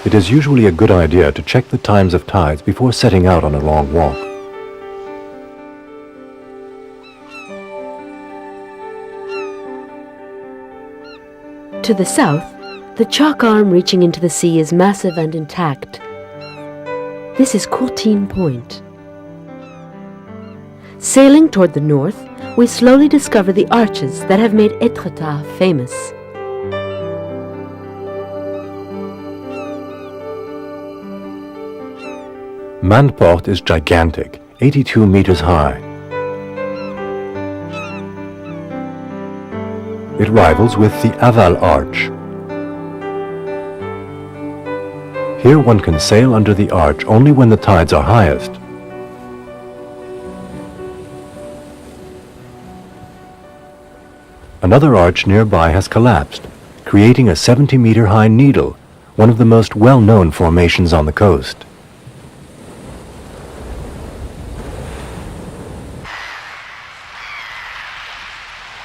It is usually a good idea to check the times of tides before setting out on a long walk. To the south, the chalk arm reaching into the sea is massive and intact. This is Courtine Point. Sailing toward the north, we slowly discover the arches that have made Étretat famous. Mandeport is gigantic, 82 meters high. It rivals with the Aval Arch. Here one can sail under the arch only when the tides are highest. Another arch nearby has collapsed, creating a 70-meter high needle, one of the most well-known formations on the coast.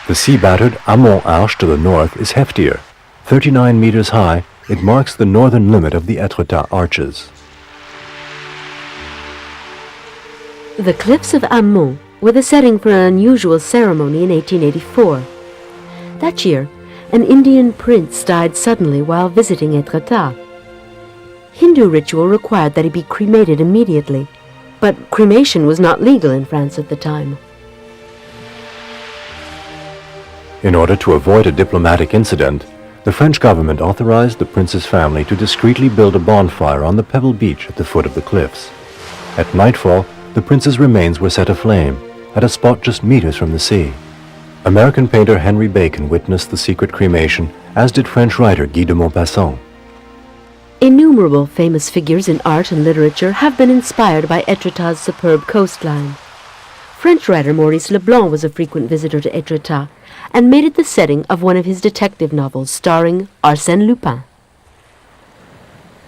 The sea-battered Amont Arche to the north is heftier. 39 meters high, it marks the northern limit of the Étretat arches. The cliffs of Amont were the setting for an unusual ceremony in 1884. That year, an Indian prince died suddenly while visiting Étretat. Hindu ritual required that he be cremated immediately, but cremation was not legal in France at the time. In order to avoid a diplomatic incident, the French government authorized the prince's family to discreetly build a bonfire on the pebble beach at the foot of the cliffs. At nightfall, the prince's remains were set aflame, at a spot just meters from the sea. American painter Henry Bacon witnessed the secret cremation, as did French writer Guy de Maupassant. Innumerable famous figures in art and literature have been inspired by Étretat's superb coastline. French writer Maurice Leblanc was a frequent visitor to Étretat and made it the setting of one of his detective novels starring Arsène Lupin.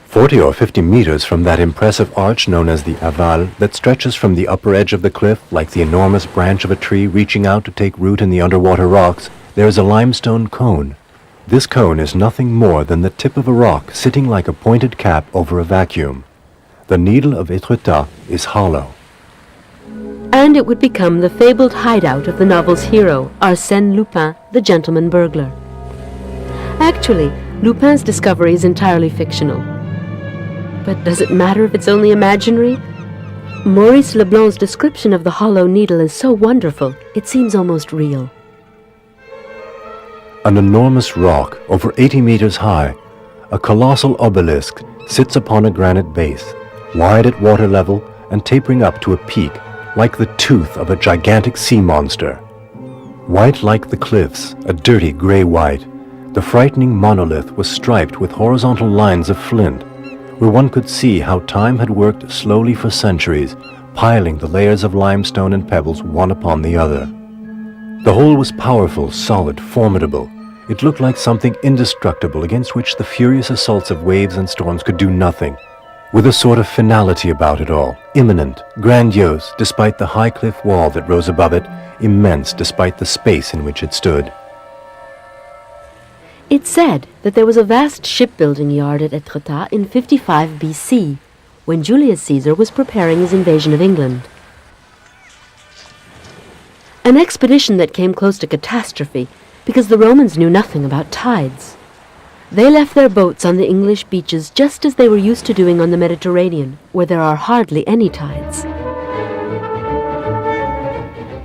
40 or 50 meters from that impressive arch known as the Aval that stretches from the upper edge of the cliff like the enormous branch of a tree reaching out to take root in the underwater rocks, there is a limestone cone. This cone is nothing more than the tip of a rock sitting like a pointed cap over a vacuum. The needle of Étretat is hollow. And it would become the fabled hideout of the novel's hero, Arsène Lupin, the gentleman burglar. Actually, Lupin's discovery is entirely fictional. But does it matter if it's only imaginary? Maurice Leblanc's description of the hollow needle is so wonderful, it seems almost real. An enormous rock, over 80 meters high, a colossal obelisk, sits upon a granite base, wide at water level and tapering up to a peak, like the tooth of a gigantic sea monster. White like the cliffs, a dirty gray-white, the frightening monolith was striped with horizontal lines of flint, where one could see how time had worked slowly for centuries, piling the layers of limestone and pebbles one upon the other. The whole was powerful, solid, formidable. It looked like something indestructible against which the furious assaults of waves and storms could do nothing, with a sort of finality about it all, imminent, grandiose despite the high cliff wall that rose above it, immense despite the space in which it stood. It's said that there was a vast shipbuilding yard at Étretat in 55 BC, when Julius Caesar was preparing his invasion of England. An expedition that came close to catastrophe because the Romans knew nothing about tides. They left their boats on the English beaches just as they were used to doing on the Mediterranean, where there are hardly any tides.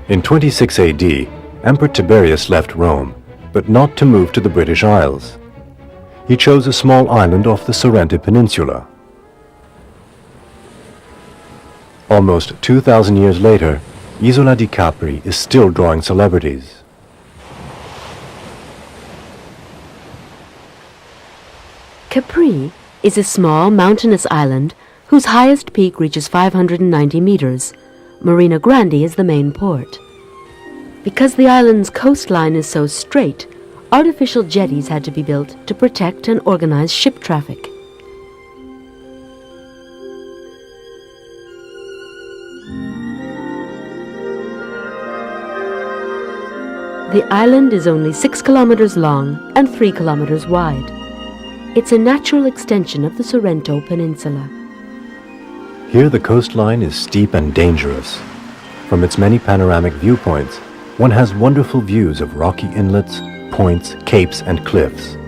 In 26 AD, Emperor Tiberius left Rome, but not to move to the British Isles. He chose a small island off the Sorrento Peninsula. Almost 2,000 years later, Isola di Capri is still drawing celebrities. Capri is a small mountainous island whose highest peak reaches 590 meters. Marina Grande is the main port. Because the island's coastline is so straight, artificial jetties had to be built to protect and organize ship traffic. The island is only 6 kilometers long and 3 kilometers wide. It's a natural extension of the Sorrento Peninsula. Here the coastline is steep and dangerous. From its many panoramic viewpoints, one has wonderful views of rocky inlets, points, capes, and cliffs.